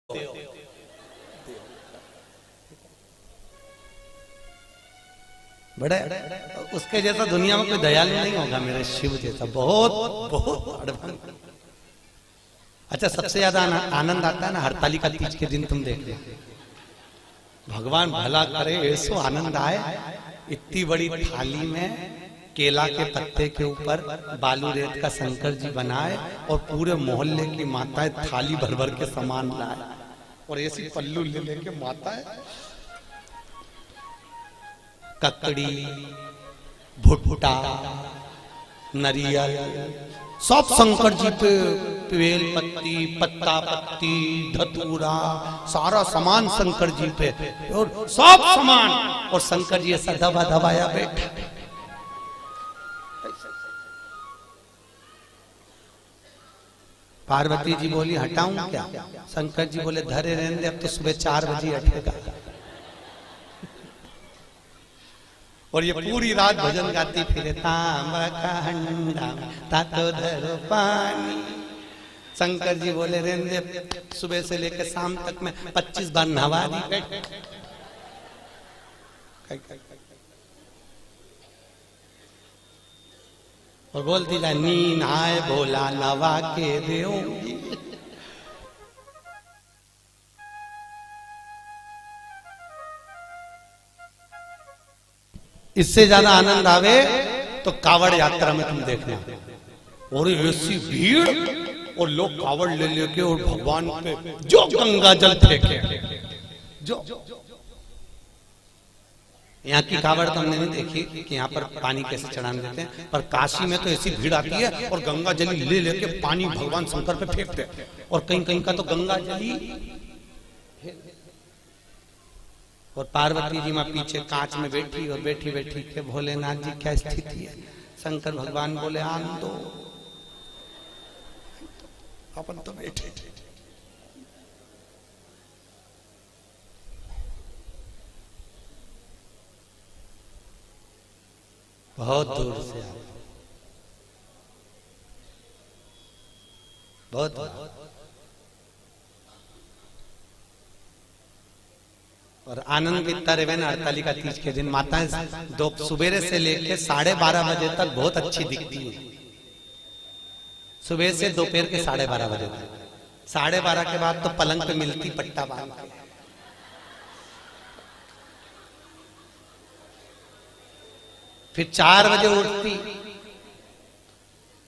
बड़े उसके जैसा दुनिया में कोई दयालु नहीं होगा मेरे शिव जैसा। बहुत बहुत अच्छा, सबसे ज्यादा आनंद आता है ना हरतालिका तीज के दिन। तुम देख लो, भगवान भला करे ऐसो आनंद आए। इतनी बड़ी थाली में केला के पत्ते के ऊपर बालू रेत का शंकर जी बनाए और पूरे मोहल्ले की माताएं थाली भर भर के सामान लाए और ऐसी पल्लू ले लेके माताएं ककड़ी, भुट्टा, नरियल सब शंकर जी पे, बेल पत्ती, पत्ता पत्ती, धतूरा, सारा सामान शंकर जी पे और सब सामान। और शंकर जी ऐसा दबा दबाया बैठा। पार्वती जी बोली हटाऊं क्या? शंकर जी बोले धरे रहने दे, अब तो सुबह 4 बजे हटेगा। और ये पूरी रात भजन गाती फिरे, तांबा का हंडा तातो धरो पानी। शंकर जी बोले रहने दे, सुबह से लेकर शाम तक में 25 बार नहा दी। और बोलती जा नींद आए भोला नवा के देऊंगी। इससे ज्यादा आनंद आवे तो कावड़ यात्रा में तुम देखना, और ऐसी भीड़ और लोग कावड़ ले लेके और भगवान पे जो गंगा जल फेंके। जो यहाँ की कावड़ तो हमने नहीं देखी कि यहाँ पर पानी कैसे चढ़ाने देते हैं, पर काशी में तो ऐसी भीड़ आती है और गंगा जली ले लेके पानी भगवान शंकर पे फेंकते हैं। और कहीं कहीं का तो गंगा जली और पार्वती जी माँ पीछे कांच में बैठी और बैठी बैठी के भोलेनाथ जी क्या स्थिति है। शंकर भगवान बोले आन दो, अपन तो बैठे थे। बहुत दूर से आए, बहुत। और आनंद इतना रहे ना हरतालिका तीज के दिन। माताएं दो सुबह से लेके 12:30 बजे तक बहुत अच्छी दिखती है। सुबह से दोपहर के 12:30 बजे तक। 12:30 के बाद तो पलंग पे मिलती पट्टा बांध के। फिर 4 बजे उठती,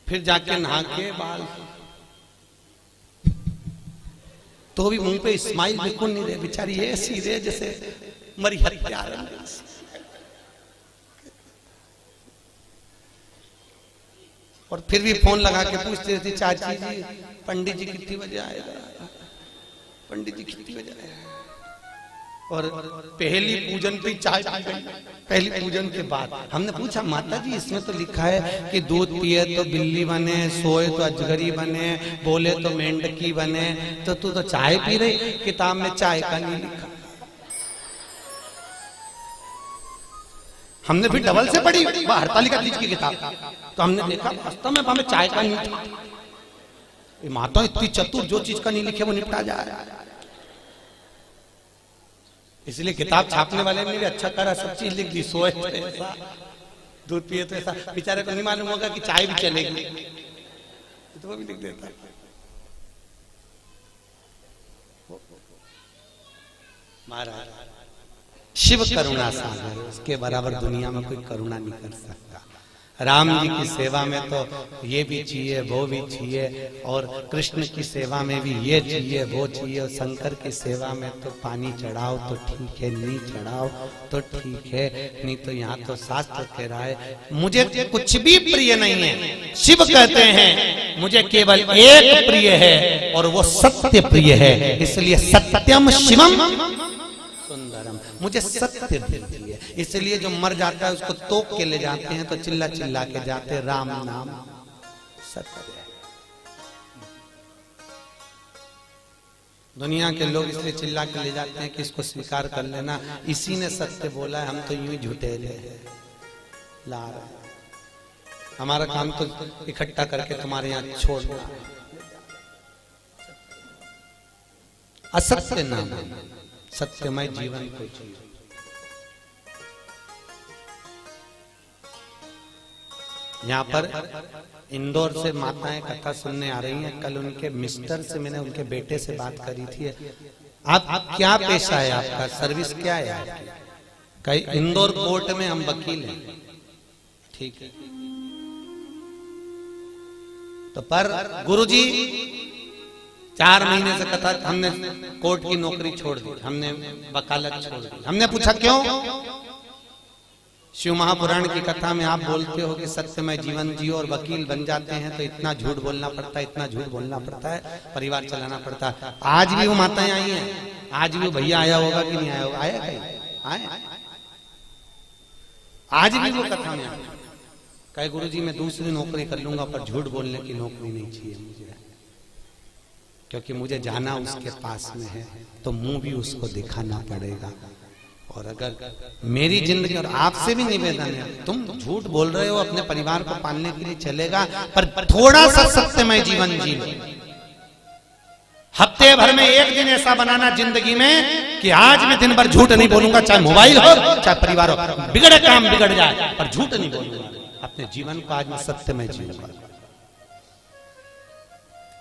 फिर जाके नहा के बाल, तो भी मुंह पे स्माइल बिल्कुल नहीं रहे बेचारी, ऐसी रहे जैसे मरी हत्या। और फिर भी फोन लगा के पूछती रहती, चाची जी पंडित जी कितनी बजे आएगा, पंडित जी कितनी बजे आएगा। और पहली पूजन पे चाय पी गई। पहली पूजन के बाद हमने पूछा, माता जी इसमें तो लिखा है कि दूध पिए तो बिल्ली बने, सोए तो अजगरी बने, बोले तो मेंढकी बने, तो तू तो चाय पी रही। किताब में चाय का नहीं लिखा। हमने भी डबल से पढ़ी हरतालिका तीज की किताब, तो हमने देखा वास्तव में हमें चाय का नहीं था। माता इतनी चतुर, जो चीज का नहीं लिखे वो निपटा जा रहा है। इसलिए किताब छापने वाले ने भी अच्छा करा, सब चीज लिख दी। सोए तो ऐसा, दूध पिए तो ऐसा। बेचारे को नहीं मालूम होगा कि चाय भी चलेगी, तो वो भी लिख देता। महाराज शिव करुणा सागर, उसके बराबर दुनिया में कोई करुणा नहीं कर सकता। राम जी की सेवा में तो ये भी चाहिए वो भी चाहिए, और कृष्ण की सेवा में भी ये चाहिए वो चाहिए, और शंकर की सेवा में तो पानी चढ़ाओ तो ठीक है, नहीं चढ़ाओ तो ठीक है, नहीं तो यहाँ तो शास्त्र कह रहा है मुझे कुछ भी प्रिय नहीं है। शिव कहते हैं मुझे केवल एक प्रिय है और वो सत्य प्रिय है, इसलिए सत्यम शिवम सुंदरम, मुझे सत्य प्रिय है। इसलिए जो मर जाता है उसको तोप के ले जाते हैं तो चिल्ला चिल्ला के जाते, राम नाम सत्य है। दुनिया के लोग इसलिए चिल्ला के ले जाते हैं कि इसको स्वीकार कर लेना, इसी ने सत्य बोला है, हम तो यूं ही झूठेले ला रहे। हमारा काम तो इकट्ठा करके तुम्हारे यहाँ छोड़ना। असत्य ना मानो, सत्यमय जीवन को जियो। यहाँ पर इंदौर से माताएं कथा सुनने आ रही हैं। कल उनके मिस्टर से मैंने उनके बेटे से बात करी थी। आप क्या पेशा है, आपका सर्विस क्या है आपकी? कई इंदौर कोर्ट में हम वकील हैं। ठीक है, तो पर गुरुजी 4 महीने से कथा, हमने कोर्ट की नौकरी छोड़ दी, हमने वकालत छोड़ दी। हमने पूछा क्यों? शिव महापुराण की कथा में आप बोलते हो कि सत्यमय जीवन जियो और वकील बन जाते हैं, तो इतना झूठ बोलना पड़ता है, इतना झूठ बोलना पड़ता है, परिवार चलाना पड़ता है। आज भी वो माताएं आई हैं, आज भी वो भैया आया होगा कि नहीं आया होगा? आया कहीं? आए? आज भी वो कथा में आए, कहे गुरुजी मैं दूसरी नौकरी कर लूंगा पर झूठ बोलने की नौकरी नहीं चाहिए मुझे, क्योंकि मुझे जाना उसके पास में है, तो मुंह भी उसको दिखाना पड़ेगा। और अगर मेरी जिंदगी, और आपसे भी निवेदन है, तुम झूठ बोल रहे हो अपने परिवार को पालने के लिए चलेगा, पर थोड़ा सा सत्यमय जीवन जी लो। हफ्ते भर में एक दिन ऐसा बनाना जिंदगी में कि आज मैं दिन भर झूठ नहीं बोलूंगा, चाहे मोबाइल हो चाहे परिवार हो, बिगड़े काम बिगड़ जाए पर झूठ नहीं बोलूंगा। अपने जीवन को आज मैं सत्यमय जीऊंगा।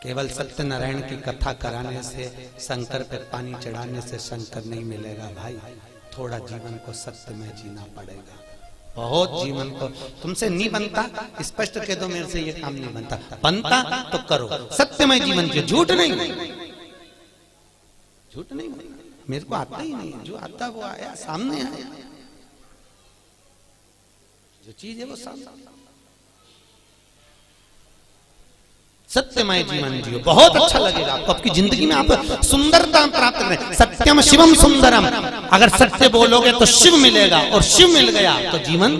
केवल सत्यनारायण की कथा कराने से, शंकर पे पानी चढ़ाने से शंकर नहीं मिलेगा भाई। थोड़ा जीवन को सत्य में जीना पड़ेगा। बहुत जीवन को तुमसे नहीं बनता, स्पष्ट कह दो मेरे से ये काम नहीं बनता, बनता तो करो सत्यमय जीवन जियो, झूठ नहीं, झूठ नहीं। मेरे को आता ही नहीं, जो आता वो आया, सामने आया, जो चीज है वो सामने। सत्यमय जीवन जियो, बहुत अच्छा लगेगा आपको। आपकी जिंदगी में आप सुंदरता प्राप्त करें। सत्यम शिवम सुंदरम, अगर सत्य बोलोगे तो शिव मिलेगा, और शिव मिल गया तो जीवन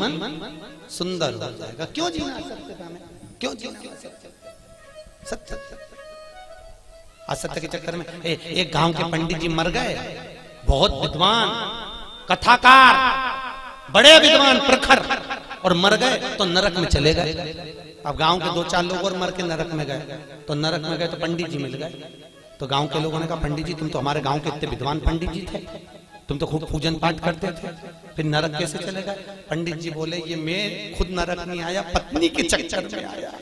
सुंदर हो जाएगा। क्यों जीना सत्यता में? क्यों जीना सत्य? असत्य के चक्कर में एक गांव के पंडित जी मर गए, बहुत विद्वान कथाकार, बड़े विद्वान प्रखर, और मर गए तो नरक में चले गए। अब गांव के 2-4 लोग और मर के नरक में गए, तो नरक में गए तो पंडित जी मिल गए। तो गांव के लोगों ने कहा पंडित जी तुम तो हमारे गांव के इतने विद्वान पंडित जी थे, तुम तो खूब पूजन पाठ करते थे, फिर नरक कैसे चले गए? पंडित जी बोले ये मैं खुद नरक नहीं आया, पत्नी के चक्कर में आया।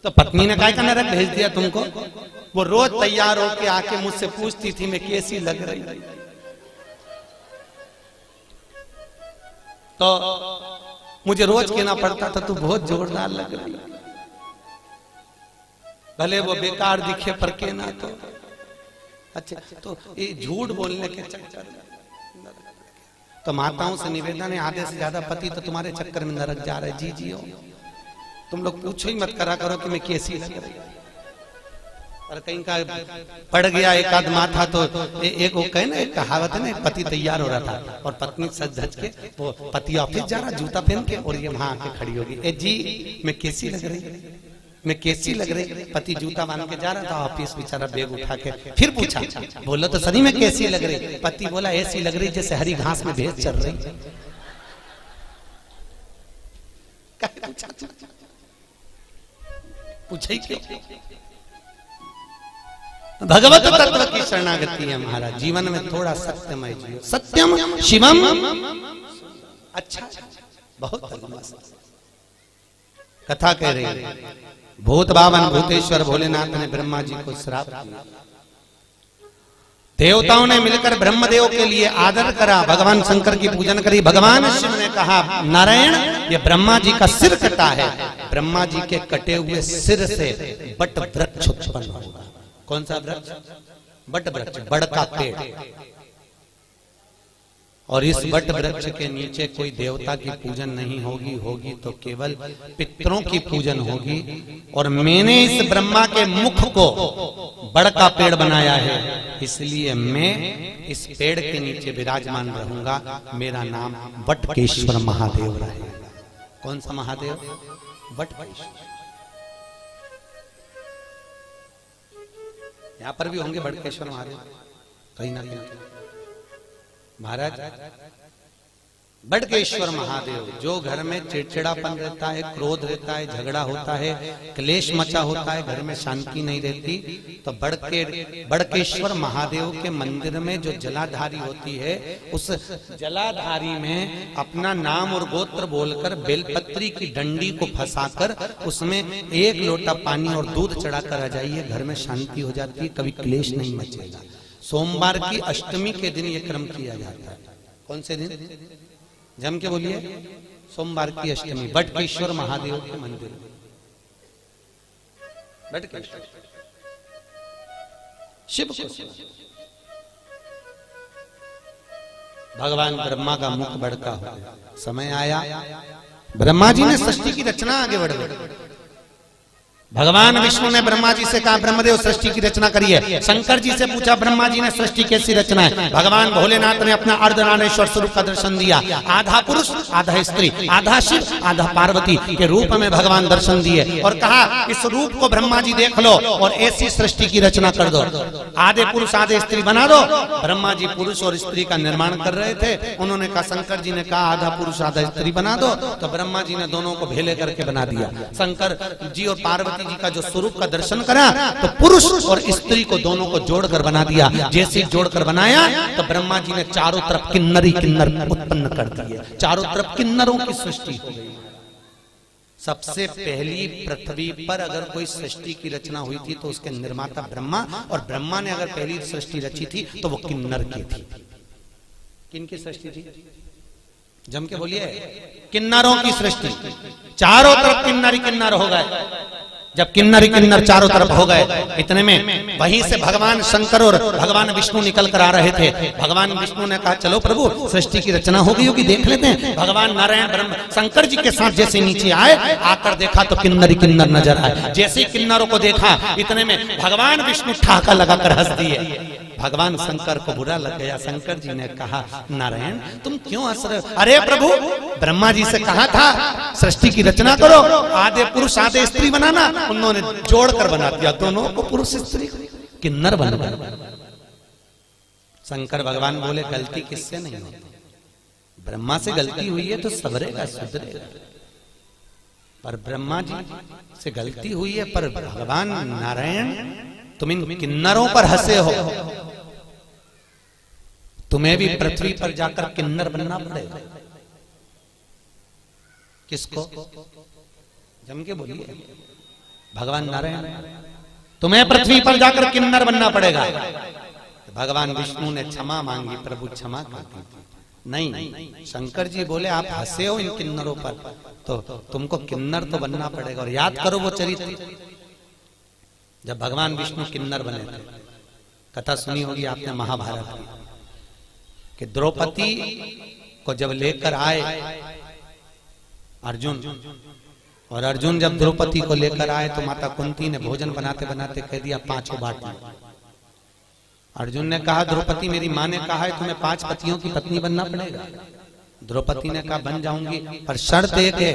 तो पत्नी ने कहा नरक भेज दिया तुमको? वो रोज तैयार होके आके मुझसे पूछती थी मैं कैसी लग रही। तो मुझे रोज कहना पड़ता था तू बहुत जोरदार लग रही, भले वो बेकार दिखे पर कहना तो अच्छा। तो ये झूठ बोलने के चक्कर में, तो माताओं से निवेदन है, आधे से ज्यादा पति तो तुम्हारे चक्कर में नरक जा रहे। जी जियो, तुम लोग पूछो ही मत करा करो कि मैं कैसी लग रही। और कहीं का पड़ गया एक आध माथा, तो एक वो कहे ना, एक कहावत है ना, एक पति तैयार हो रहा था और पत्नी सज धज के, वो पति ऑफिस जा रहा जूता पहन के, और ये वहां आके खड़ी होगी, ए जी मैं कैसी लग रही, मैं कैसी लग रही? पति जूता बांध के जा रहा था ऑफिस, बेचारा बैग उठा के, फिर पूछा बोलो तो सही में कैसी लग रही? पति बोला ऐसी लग रही जैसे हरी घास में भैंस चल रही। पूछा ही क्यों? भगवत तत्व की शरणागति है महाराज। जीवन में थोड़ा सत्यमय जियो, सत्यम शिवम। अच्छा, बहुत कथा कह रही है, भूत बावन भूतेश्वर भोलेनाथ ने ब्रह्मा जी को श्राप दिया। देवताओं ने मिलकर ब्रह्मदेव के लिए आदर करा, भगवान शंकर की पूजन करी। भगवान शिव ने कहा नारायण ये ब्रह्मा जी का सिर कटा है, ब्रह्मा जी के कटे हुए सिर से बट वृक्ष उत्पन्न होगा। कौन सा वृक्ष? बट वृक्ष, बड़ का पेड़। और इस बट वृक्ष के नीचे कोई देवता की पूजन नहीं होगी, होगी तो केवल पितरों की पूजन होगी। और मैंने इस ब्रह्मा के मुख को बड़ का पेड़ बनाया है, इसलिए मैं इस पेड़ के नीचे विराजमान रहूंगा। मेरा नाम बटकेश्वर महादेव रहेगा। कौन सा महादेव? बटकेश्वर। यहां पर भी होंगे बटकेश्वर महादेव कहीं ना कहीं। महाराज बड़केश्वर महादेव, जो घर में चिड़चिड़ापन रहता है, क्रोध रहता है, झगड़ा होता है, क्लेश मचा होता है, घर में शांति नहीं रहती, तो बड़केश्वर महादेव के मंदिर में जो जलाधारी होती है, उस जलाधारी में अपना नाम और गोत्र बोलकर बेलपत्री की डंडी को फंसाकर उसमें 1 लोटा पानी और दूध चढ़ाकर आ जाइए, घर में शांति हो जाती है, कभी क्लेश नहीं मचेगा। सोमवार की अष्टमी के दिन यह क्रम किया जाता है। कौन से दिन? जम के बोलिए। सोमवार की अष्टमी, बटकेश्वर महादेव के मंदिर। बटकेश्वर शिव को भगवान ब्रह्मा का मुख बड़का हो गया। समय आया, ब्रह्मा जी ने सृष्टि की रचना आगे बढ़ गई। भगवान विष्णु ने ब्रह्मा जी से कहा, ब्रह्मदेव सृष्टि की रचना करिए। शंकर जी से पूछा, ब्रह्मा जी ने सृष्टि कैसी रचना है? भगवान भोलेनाथ ने अपना अर्धनारेश्वर स्वरूप का दर्शन दिया। आधा पुरुष आधा स्त्री, आधा शिव आधा पार्वती के रूप में भगवान दर्शन दिए और कहा, इस रूप को ब्रह्मा जी देख लो और ऐसी सृष्टि की रचना कर दो। आधे पुरुष आधे स्त्री बना दो। ब्रह्मा जी पुरुष और स्त्री का निर्माण कर रहे थे। उन्होंने कहा, शंकर जी ने कहा आधा पुरुष आधा स्त्री बना दो, तो ब्रह्मा जी ने दोनों को भेले करके बना दिया। शंकर जी और पार्वती जी का जो स्वरूप का दर्शन करा तो पुरुष और स्त्री को दोनों को जोड़कर बना दिया। जैसे जोड़कर बनाया तो ब्रह्मा जी ने चारों तरफ किन्नरी किन्नर उत्पन्न कर दिए। चारों तरफ किन्नरों की सृष्टि हो गई। सबसे पहली पृथ्वी पर अगर कोई सृष्टि की रचना हुई थी तो उसके निर्माता ब्रह्मा, और ब्रह्मा ने अगर पहली सृष्टि रची थी तो वो किन्नर की थी। किनकी सृष्टि थी? जम के बोलिए। किन्नरों की सृष्टि। चारों तरफ किन्नरी किन्नर हो गए। जब किन्नरी किन्नर चारों तरफ हो गए, इतने में वहीं से भगवान शंकर और भगवान विष्णु निकल कर आ रहे थे। भगवान विष्णु ने कहा, चलो प्रभु सृष्टि की रचना हो गई होगी, देख लेते हैं। भगवान नारायण ब्रह्म शंकर जी के साथ जैसे नीचे आए, आकर देखा तो किन्नरी किन्नर नजर आए। जैसे किन्नरों को देखा, इतने में भगवान विष्णु ठहाका लगाकर हंस दिए। भगवान शंकर को बुरा लग गया। शंकर जी ने कहा, नारायण तुम क्यों हंस रहे हो? अरे प्रभु, ब्रह्मा जी से कहा था सृष्टि की रचना करो, आधे पुरुष आधे स्त्री बनाना, उन्होंने जोड़कर बना दिया, दोनों को पुरुष स्त्री किन्नर बन गए। शंकर भगवान बोले, गलती किससे नहीं होती? ब्रह्मा से गलती हुई है तो सबरेगा सुधरेगा, पर ब्रह्मा जी से गलती हुई है, पर भगवान नारायण तुम इन किन्नरों पर हंसे हो, तुम्हें भी पृथ्वी पर जाकर किन्नर बनना पड़ेगा। किसको? जम के बोलिए। भगवान नारायण, तुम्हें पृथ्वी पर जाकर किन्नर बनना पड़ेगा। भगवान विष्णु ने क्षमा मांगी, प्रभु क्षमा कर दी। नहीं, शंकर जी बोले आप हंसे हो इन किन्नरों पर, तो तुमको किन्नर तो बनना पड़ेगा। और याद करो वो चरित्र, जब भगवान विष्णु किन्नर बने थे। कथा सुनी होगी आपने महाभारत की, कि द्रौपदी को जब लेकर आए अर्जुन, और अर्जुन जब द्रौपदी को लेकर आए तो माता कुंती ने भोजन बनाते बनाते कह दिया 5 बांट लो। अर्जुन ने कहा, द्रौपदी मेरी माँ ने कहा है तुम्हें 5 पतियों की पत्नी बनना पड़ेगा। द्रौपदी ने कहा बन जाऊंगी, पर शर्त एक है,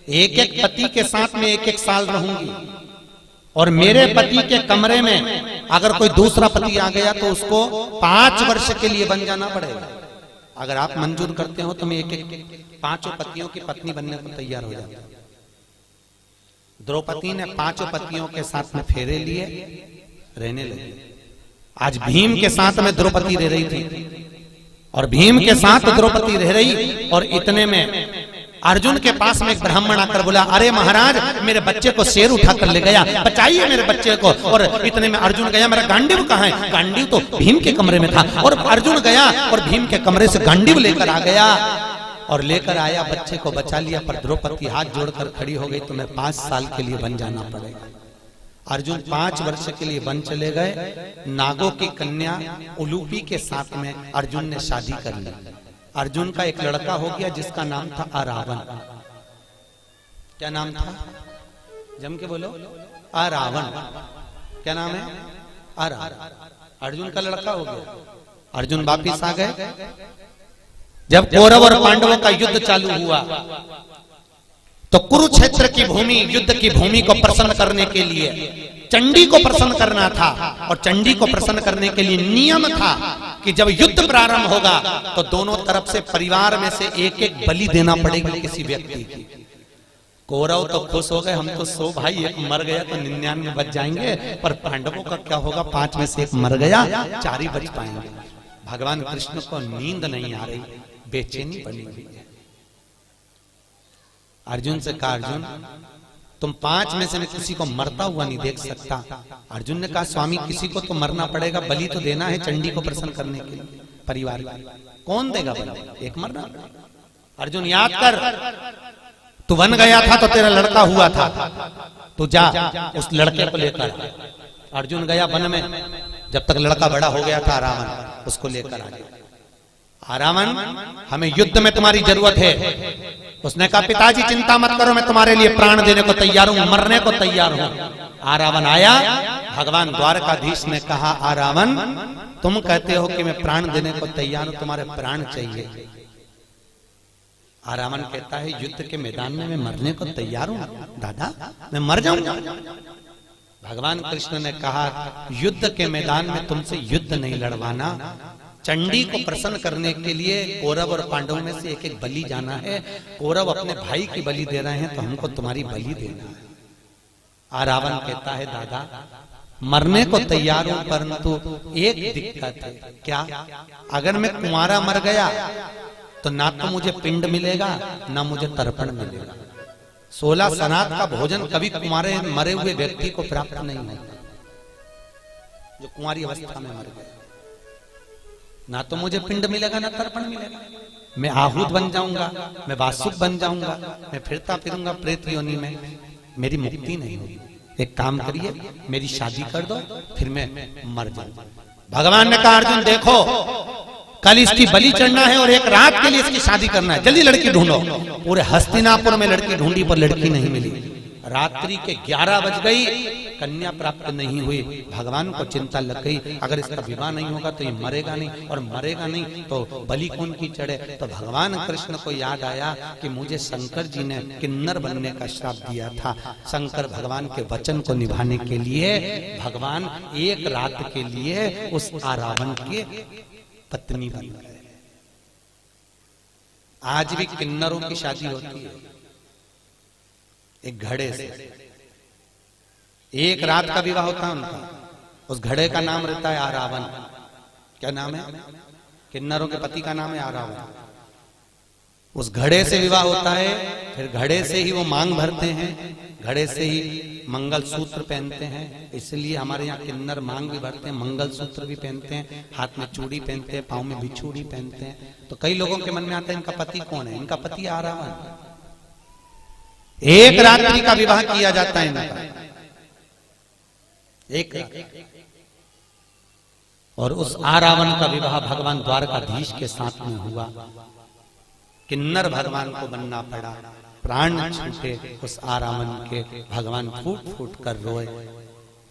एक एक पति के साथ में 1-1 साल रहूंगी, और मेरे पति के कमरे में अगर कोई दूसरा पति आ गया तो उसको 5 वर्ष के लिए बन जाना पड़ेगा। अगर आप मंजूर करते हो तो मैं 5 पतियों की पत्नी बनने को तैयार हो जाता। द्रौपदी ने 5 पतियों के साथ में फेरे लिए, रहने लगी। आज भीम के साथ में द्रौपदी रह रही थी, और भीम के साथ द्रौपदी रह रही, और इतने में अर्जुन के पास में एक ब्राह्मण आकर बोला, अरे महाराज मेरे बच्चे को शेर उठाकर ले गया, बचाइए मेरे बच्चे को। और इतने में अर्जुन गया, मेरा गांडीव कहाँ है? गांडीव तो भीम के कमरे में था। और अर्जुन गया और भीम के कमरे से गांडीव लेकर आ गया, और लेकर आया, बच्चे को बचा लिया। पर द्रौपदी हाथ जोड़कर खड़ी हो गई, तुम्हें 5 साल के लिए बन जाना पड़ेगा। अर्जुन 5 वर्ष के लिए बन चले गए। नागों की कन्या उलूपी के साथ में अर्जुन ने शादी कर ली। अर्जुन का एक लड़का हो गया जिसका नाम था अरावण। क्या नाम था? जम के बोलो। अरावण। क्या नाम है? अरावण। अर्जुन का लड़का हो गया। अर्जुन वापिस आ गए। जब कौरव और पांडवों का युद्ध चालू हुआ तो कुरुक्षेत्र की भूमि, युद्ध की भूमि को प्रसन्न करने के लिए चंडी को प्रसन्न करना था, और चंडी को प्रसन्न करने के लिए नियम था कि कि जब युद्ध प्रारंभ होगा तो दोनों तरफ से परिवार में से एक एक बलि देना पड़ेगा किसी व्यक्ति की। कौरव तो खुश हो गए, हम तो 100 भाई, एक मर गया तो 99 बच जाएंगे, पर पांडवों का क्या होगा, 5 में से एक मर गया, 4 ही बच पाएंगे। भगवान कृष्ण को नींद नहीं आ रही, बेचैनी बनी हुई है। अर्जुन से कहा, अर्जुन तुम 5 में से किसी को मरता हुआ नहीं देख सकता। अर्जुन ने कहा, स्वामी किसी को तो मरना पड़ेगा, बलि तो देना है चंडी को प्रसन्न करने के लिए परिवार का। कौन देगा बलि? एक मरना। अर्जुन याद कर, तू वन गया था तो तेरा लड़का हुआ था, तू जा उस लड़के को लेकर। अर्जुन गया वन में, जब तक लड़का बड़ा हो गया था रावण, उसको लेकर आ गया। रावण, हमें युद्ध में तुम्हारी जरूरत है। उसने कहा, पिताजी चिंता मत करो, मैं तुम्हारे लिए प्राण देने को तैयार हूं, मरने को तैयार हूं। रावण आया, भगवान द्वारकाधीश ने कहा, रावण तुम कहते हो कि मैं प्राण देने को तैयार हूं, तुम्हारे प्राण चाहिए। रावण कहता है, युद्ध के मैदान में मैं मरने को तैयार हूं दादा, मैं मर जाऊंगा। भगवान कृष्ण ने कहा, युद्ध के मैदान में तुमसे युद्ध नहीं लड़वाना, चंडी को प्रसन्न करने के लिए कौरव और पांडवों में से एक एक बलि जाना है। कौरव अपने भाई की बलि दे रहे हैं तो हमको तुम्हारी बलि देना है। रावण कहता है, दादा मरने को तैयार हूं, परंतु एक दिक्कत है। क्या? अगर मैं कुंवारा मर गया तो ना तो मुझे पिंड मिलेगा ना मुझे तर्पण मिलेगा। 16 सनात का भोजन कभी कुंवारे मरे हुए व्यक्ति को प्राप्त नहीं होता, जो कुंवारी अवस्था में मर गया। ना तो मुझे पिंड मिलेगा ना तर्पण मिलेगा। मैं आहूत बन जाऊंगा, मैं वासुक बन जाऊंगा, मैं फिरता फिरूंगा प्रेत योनि में, मेरी मुक्ति नहीं होगी। एक काम करिए, मेरी शादी कर दो, फिर मैं मर जाऊंगा। भगवान ने कहा, अर्जुन देखो, कल इसकी बलि चढ़ना है और एक रात के लिए इसकी शादी करना है, जल्दी लड़की ढूंढो। पूरे हस्तिनापुर में लड़की ढूंढी पर लड़की नहीं मिली। रात्रि के 11 बज गई, कन्या प्राप्त नहीं हुई। भगवान को चिंता लग गई, अगर इसका विवाह नहीं होगा तो ये मरेगा नहीं, और मरेगा नहीं तो बलि कौन की चढ़े। तो भगवान कृष्ण को याद आया कि मुझे शंकर जी ने किन्नर बनने का श्राप दिया था। शंकर भगवान के वचन को निभाने के लिए भगवान एक रात के लिए उस रावण के पत्नी बन गए। आज भी किन्नरों की शादी होती है एक घड़े से, एक रात का विवाह होता है उनका। उस घड़े का नाम रहता है रावण। क्या नाम है? किन्नरों के पति का नाम है रावण। उस घड़े से विवाह होता है, फिर घड़े से ही वो मांग भरते हैं, घड़े से ही मंगल सूत्र पहनते हैं। इसलिए हमारे यहाँ किन्नर मांग भी भरते हैं, मंगल सूत्र भी पहनते हैं, हाथ में चूड़ी पहनते हैं, पाँव में बिछूड़ी पहनते हैं। तो कई लोगों के मन में आता है इनका पति कौन है? इनका पति रावण। एक रात्रि का विवाह किया जाता है इनका, एक रात। और उस रावण का विवाह भगवान द्वारकाधीश के साथ में हुआ। किन्नर भगवान को बनना पड़ा, प्राण छूटे उस रावण के। भगवान फूट फूट कर रोए।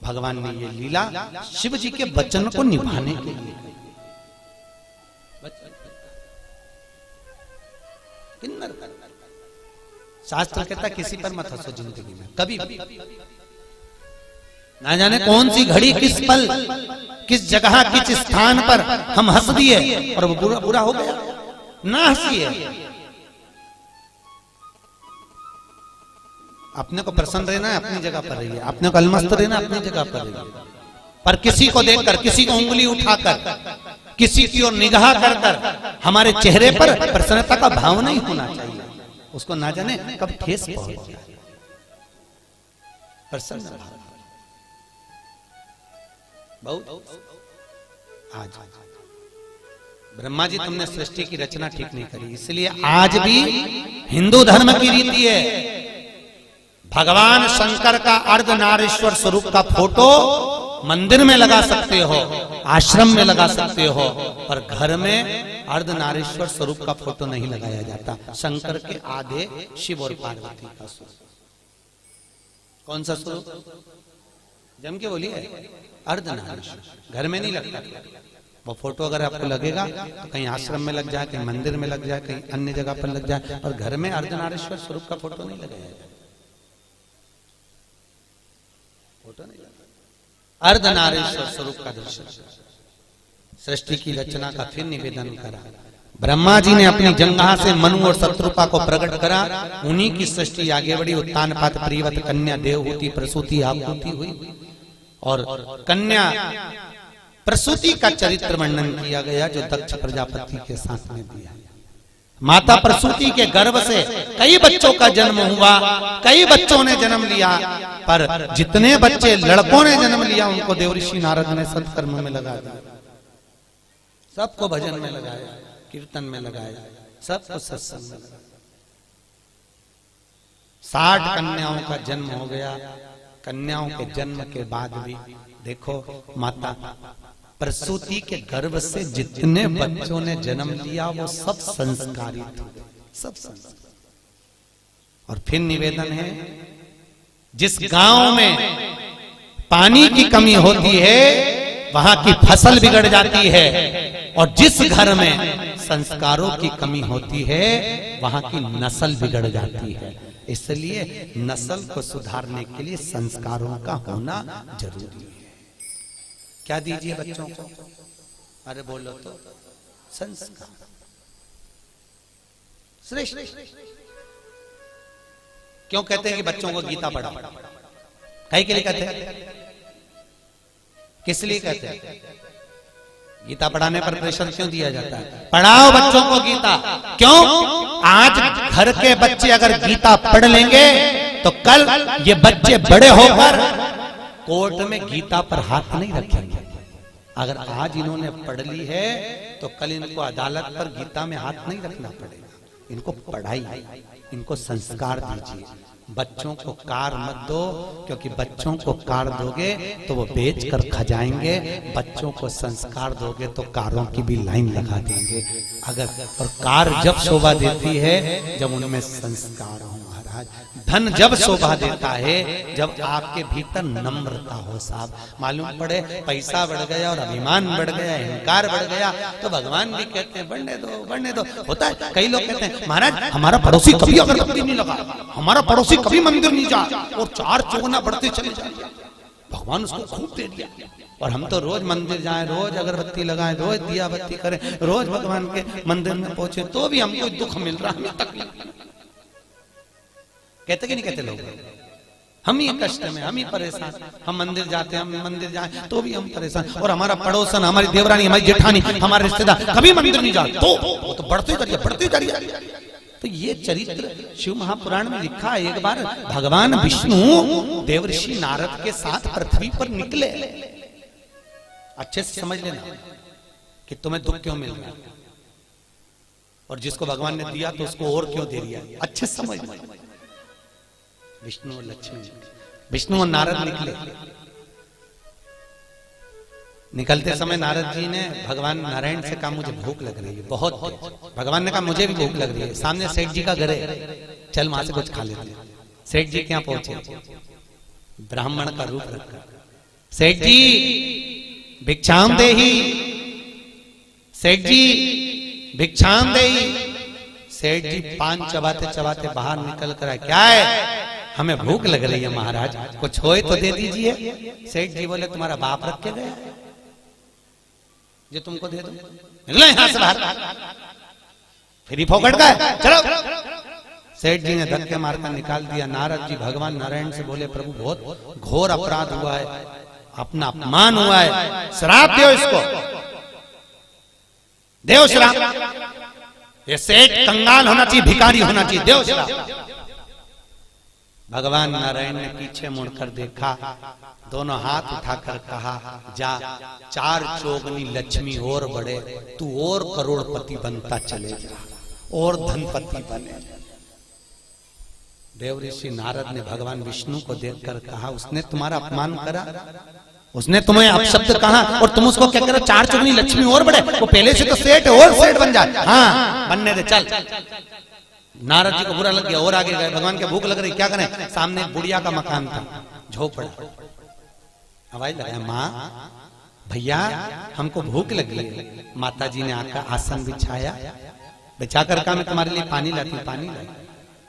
भगवान ने ये लीला शिव जी के वचन को निभाने के लिए। किन्नर शास्त्र कहता किसी पर मत हंसो जिंदगी में कभी भी। ना जाने कौन सी घड़ी, किस पल, किस जगह, किस स्थान पर हम हंस दिए और वो बुरा बुरा हो गया। ना हंसिए, अपने को प्रसन्न रहना है, अपनी जगह पर रहिए। अपने को अलमस्त रहना, अपनी जगह पर रहिए। पर किसी को देखकर, किसी को उंगली उठाकर, किसी की ओर निगाह कर कर हमारे चेहरे पर प्रसन्नता का भाव नहीं होना चाहिए। उसको ना जाने कब ठेस पहुंच जाए। प्रसन्न भाव बहुत। आज ब्रह्मा जी तुमने सृष्टि की रचना ठीक नहीं करी, इसलिए आज भी हिंदू धर्म की रीति है, भगवान शंकर का अर्धनारीश्वर स्वरूप का फोटो मंदिर में लगा सकते हो, आश्रम में लगा सकते हो, पर घर में अर्धनारीश्वर स्वरूप का फोटो नहीं लगाया जाता। शंकर के आधे शिव और पार्वती का स्वरूप। कौन सा स्वरूप? जम के बोलिए, अर्धनारीश्वर। घर में नहीं लगता वो फोटो। अगर आपको लगेगा तो कहीं आश्रम में लग जाए, कहीं मंदिर में लग जाए, कहीं अन्य जगह पर लग जाए, और घर में अर्धनारीश्वर स्वरूप का फोटो नहीं लगाया जाए। फोटो नहीं लगा। अर्धनारीश्वर स्वरूप का दर्शन सृष्टि की रचना का फिर निवेदन करा। ब्रह्मा जी ने अपनी जंघा से मनु और शत्रुपा को प्रकट करा, उन्हीं की सृष्टि आगे बढ़ी। उत्तान पात प्रियवत कन्या देवहूति प्रसूति आहुति हुई, और कन्या प्रसूति का चरित्र वर्णन किया गया जो दक्ष प्रजापति के साथ में दिया। माता प्रसूति के गर्भ से कई बच्चों का जन्म हुआ, कई बच्चों ने जन्म लिया, पर जितने बच्चे लड़कों ने जन्म लिया उनको देवऋषि नारद ने सत्कर्म में लगा दिया, सबको भजन में लगाया, कीर्तन में लगाया, सबको सत्संग में लगाया। 60 कन्याओं का जन्म हो गया। कन्याओं के जन्म के बाद भी देखो, माता प्रसूति के गर्भ से जितने बच्चों ने जन्म लिया वो सब संस्कारित हुए, सब संस्कार। और फिर निवेदन है, जिस गांव में पानी की कमी होती है वहां की फसल बिगड़ जाती है, और जिस घर में संस्कारों की कमी होती है वहां की नस्ल बिगड़ जाती है। इसलिए नस्ल को सुधारने के लिए संस्कारों का होना जरूरी है। क्या दीजिए बच्चों को? अरे बोलो तो, संस्कार श्रेष्ठ। क्यों कहते हैं कि बच्चों को गीता पढ़ाओ? कहीं के लिए कहते हैं? किस लिए कहते हैं? गीता पढ़ाने पर प्रेशर क्यों दिया जाता है? पढ़ाओ बच्चों को गीता। क्यों? आज घर के बच्चे अगर गीता पढ़ लेंगे तो कल ये बच्चे बड़े होकर कोर्ट में गीता पर हाथ नहीं रखेंगे। अगर आज इन्होंने पढ़ ली है तो कल इनको अदालत पर गीता में हाथ नहीं रखना पड़ेगा। इनको पढ़ाई, इनको संस्कार दीजिए। बच्चों को कार मत दो, क्योंकि बच्चों को कार दोगे तो वो बेच कर खा जाएंगे। बच्चों को संस्कार दोगे तो कारों की भी लाइन लगा देंगे। अगर और कार जब शोभा देती है जब उनमें संस्कार हो महाराज। धन जब शोभा देता है जब आपके भीतर नम्रता हो साहब। मालूम पड़े पैसा बढ़ गया और अभिमान बढ़ गया, अहंकार बढ़ गया तो भगवान भी कहते हैं बढ़ने दो, बढ़ने दो। होता है, कई लोग कहते हैं महाराज हमारा पड़ोसी कभी अगरबत्ती नहीं लगा, हमारा पड़ोसी कभी मंदिर नहीं जा, और 4 चौगुना बढ़ते चले जाए। भगवान उसको खूब दे दिया, और हम तो रोज मंदिर जाएं, रोज अगरबत्ती लगाएं, रोज दिया बत्ती करें, रोज भगवान के मंदिर में पहुंचे, तो भी हमको दुख मिल रहा, हमें तकलीफ। कहते कि नहीं कहते लोग? हम ही कष्ट में, हम ही परेशान। हम मंदिर जाते हैं, हम मंदिर जाएं तो भी हम परेशान, और हमारा पड़ोसन, हमारी देवरानी, हमारी जेठानी, हमारे रिश्तेदार कभी मंदिर नहीं जाते, तो वो तो बढ़ते जा रही है, बढ़ते जा रही है। तो ये चरित्र शिव महापुराण में लिखा है। एक बार भगवान विष्णु देवऋषि नारद के साथ पृथ्वी पर निकले। अच्छे से समझ लेना कि तुम्हें दुख क्यों मिल रहा है, और जिसको भगवान ने दिया तो उसको और क्यों दे दिया। अच्छे से समझ। विष्णु और लक्ष्मी, विष्णु और नारद निकले। निकलते समय नारद जी ने भगवान नारायण से कहा मुझे भूख लग रही है बहुत। भगवान ने कहा मुझे भी भूख लग रही है। सामने सेठ जी का घर है, चल वहां से कुछ खा लेते हैं। सेठ जी क्या पहुंचे, ब्राह्मण का रूप रखा। सेठ जी भिक्षाम देही, सेठ जी भिक्षाम देही। सेठ जी पान चबाते चबाते बाहर निकल कर आए, क्या है? हमें भूख लग रही है महाराज, कुछ होए तो दे दीजिए। सेठ जी बोले तुम्हारा बाप रख के गया जो तुमको दे दो, निकलो यहां से बाहर, फिर ही फोकट गए, चलो। सेठ जी ने धक्के मारकर निकाल दिया। नारद जी भगवान नारायण से बोले प्रभु बहुत घोर अपराध हुआ है, अपना अपमान हुआ है, श्राप दो इसको, देव श्राप। ये सेठ कंगाल होना चाहिए, भिखारी होना चाहिए, देव श्राप। भगवान नारायण ने पीछे मुड़कर देखा, दोनों हाथ उठाकर कहा जा 4 चौगनी लक्ष्मी और बढ़े, तू और करोड़पति बनता चले जा, और धनपति बने। देवऋषि नारद ने भगवान विष्णु को देखकर कहा उसने तुम्हारा अपमान करा, उसने तुम्हें अपशब्द कहा, और तुम उसको क्या करो 4 चौगनी लक्ष्मी और बढ़े। वो पहले से तो सेठ और सेठ बन जाए। हाँ बनने दे, चल। नारद जी को बुरा लग गया और आगे गए। भगवान के भूख लग रही, क्या करें? सामने बुढ़िया का मकान था, झोपड़ा। आवाज लगाया, माँ भैया हमको भूख लगी है। माता जी ने आकर आसन बिछाया, बिछाकर कहा मैं तुम्हारे लिए पानी लाती हूँ। पानी लाई।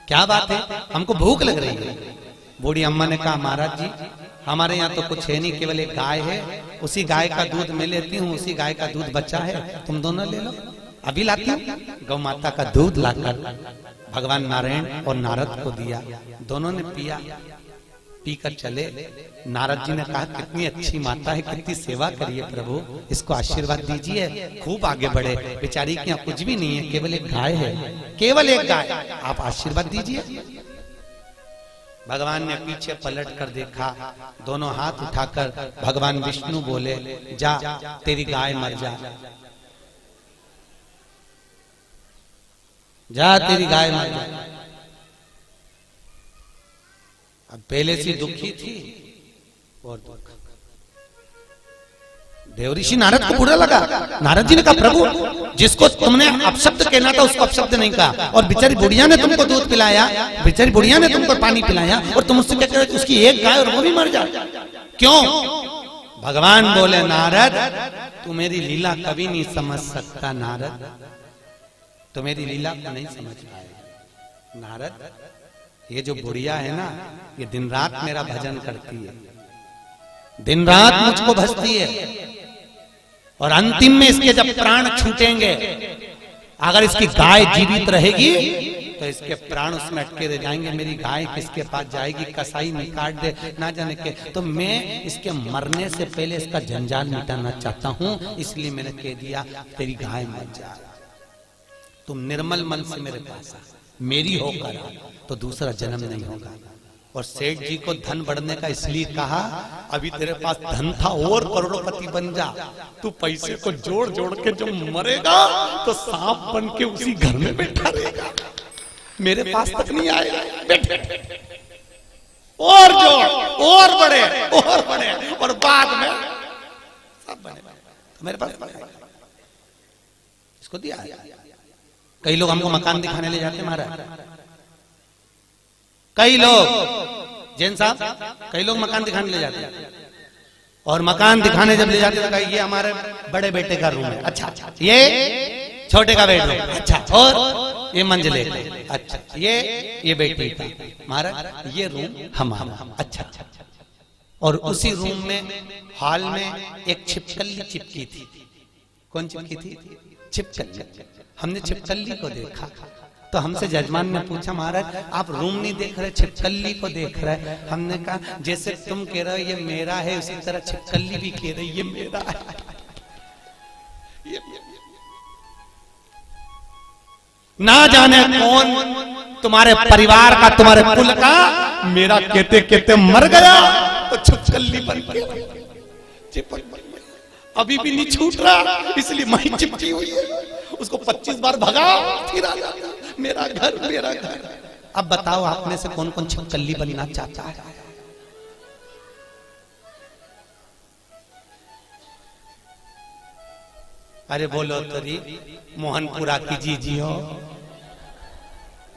क्या बात है? हमको भूख लग रही है। बूढ़ी अम्मा ने कहा महाराज जी हमारे यहाँ तो कुछ है नहीं, केवल एक गाय है, उसी गाय का दूध मैं लेती हूँ, उसी गाय का दूध बचा है, तुम दोनों ले लो। अभी लाती हूँ। गौ माता का दूध लाकर भगवान नारायण और नारद को दिया, दोनों ने पिया, पीकर चले। नारद जी ने कहा कितनी अच्छी माता है, कितनी सेवा करिए प्रभु, इसको आशीर्वाद दीजिए, खूब आगे बढ़े। बेचारी के यहाँ कुछ भी नहीं है, केवल एक गाय है, केवल एक गाय, आप आशीर्वाद दीजिए। भगवान ने पीछे पलट कर देखा, दोनों हाथ उठाकर भगवान विष्णु बोले जा तेरी गाय मर जा, जा तेरी गाय मर जा। अब पहले से दुखी थी और दुख। देवऋषि नारद को बुरा लगा। नारद जी ने कहा प्रभु जिसको तुमने अपशब्द कहना था उसको अपशब्द नहीं कहा, और बेचारी बुढ़िया ने तुमको दूध पिलाया, बेचारी बुढ़िया ने तुमको पानी पिलाया, और तुम उससे क्या कह रहे उसकी एक गाय और वो भी मर जाए, क्यों? भगवान बोले नारद तू मेरी लीला कभी नहीं समझ सकता, नारद तो मेरी लीला को नहीं समझ पाएगा। नारद ये जो बुढ़िया है ना, ये दिन रात मेरा भजन करती है, दिन रात मुझको भजती है, और अंतिम में इसके जब प्राण छूटेंगे, अगर इसकी गाय जीवित रहेगी तो इसके प्राण उसमें अटके रह जाएंगे। मेरी गाय किसके पास जाएगी, कसाई नहीं काट दे ना जाने के, तो मैं इसके मरने से पहले इसका जंजाल मिटाना चाहता हूं, इसलिए मैंने कह दिया तेरी गाय मर जा, तुम निर्मल मन से मेरे पास आ, मेरी होकर तो दूसरा जन्म नहीं होगा। और सेठ जी को धन बढ़ने का इसलिए कहा, अभी तेरे पास धन था और करोड़पति बन जा, तू पैसे को जोड़ जोड़ के जब मरेगा तो सांप बन के उसी घर में बैठा रहेगा, मेरे पास तक नहीं आएगा, बैठ और जोड़ और बढ़े और बाद में सब बने तो मेरे पास इसको दिया। कई लोग हमको मकान दिखाने ले जाते महाराज, कई लोग जैन साहब, कई लोग मकान दिखाने ले जाते हैं, और मकान दिखाने जब ले जाते हैं ये हमारे बड़े बेटे का रूम है, अच्छा ये छोटे का बेडरूम, अच्छा और ये मंजिले, अच्छा ये बेटी का, महाराज ये रूम हमारा, अच्छा। और उसी रूम में हॉल में एक छिपकली चिपकी थी। कौन चिपकी थी? छिपकली। हमने छिपकली को देखा तो हमसे जजमान ने पूछा महाराज आप रूम नहीं देख रहे, छिपकली को देख रहे। हमने कहा जैसे तुम कह रहे हो ये मेरा है, उसी तरह छिपकली भी कह रही ये मेरा है। ना जाने कौन तुम्हारे परिवार का, तुम्हारे कुल का मेरा कहते कहते मर गया तो छिपकली बन गया, अभी भी नहीं छूट रहा, इसलिए मैं चिपकी हुई है। उसको 25 बार भगा फिर आ जाता, मेरा घर मेरा घर। अब बताओ आप में से कौन कौन छिपकली बनना चाहता है? अरे बोलो तो री मोहनपुरा की जीजी हो,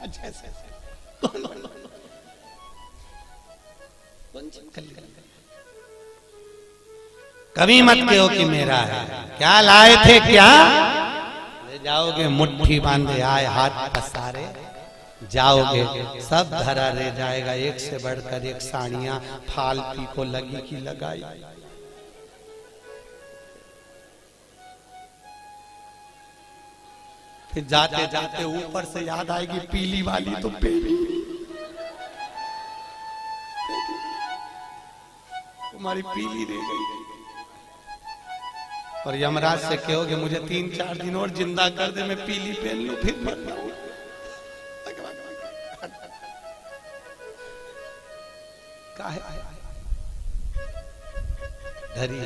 अच्छा कौन छिपकली? कभी मत कहो कि मेरा है। क्या लाए थे क्या? ले जाओगे मुट्ठी बांधे आए हाथ पसारे, जाओगे सब धरा रह जाएगा, एक से बढ़कर एक साड़ियां फालतू को लगी की लगाई। फिर जाते जाते ऊपर से याद आएगी पीली वाली तो पीली तुम्हारी पीली रह गई। और यमराज से कहोगे मुझे 3-4 दिन और जिंदा कर दे, मैं पीली पहन लूं फिर मर जाऊं। धरी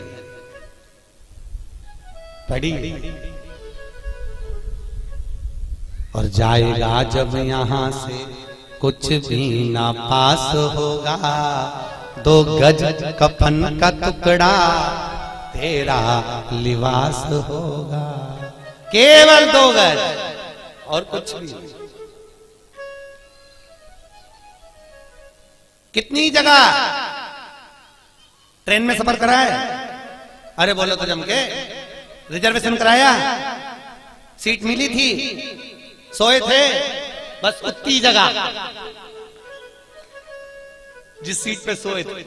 पड़ी और जाएगा जब यहां से कुछ भी ना पास होगा, 2 गज कफन का टुकड़ा तेरा लिबास होगा, केवल 2 गज और कुछ भी। कितनी जगह ट्रेन में सफर कराया? अरे बोलो तो जम के, रिजर्वेशन कराया, सीट मिली थी, सोए थे, बस उतनी जगह जिस सीट पे सोए थे।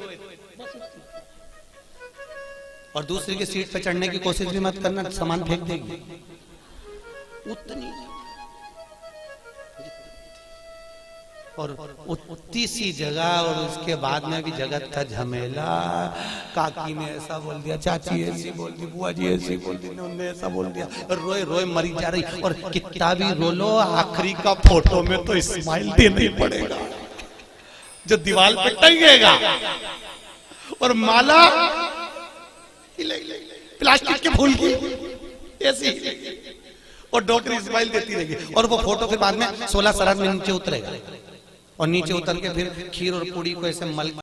और दूसरी की सीट पे चढ़ने की कोशिश भी मत करना, सामान फेंक देगी। उतनी और उतनी सी जगह, और उसके बाद में भी जगत का झमेला। काकी ने ऐसा बोल दिया, चाची ऐसी बोल दी, बुआ जी ऐसी बोल दी, उन्होंने ऐसा बोल दिया, रोए रोए मरी जा रही। और कितना भी रो लो, आखिरी का फोटो में तो स्माइल देना ही पड़ेगा जो दीवार पे टंगेगा। और माला प्लास्टिक के फूल की ऐसी, और डॉक्टर स्माइल देती रहेगी। और वो फोटो के बाद में 16 शराब में नीचे उतरेगा, और नीचे उतर के फिर खीर और पूड़ी को ऐसे मल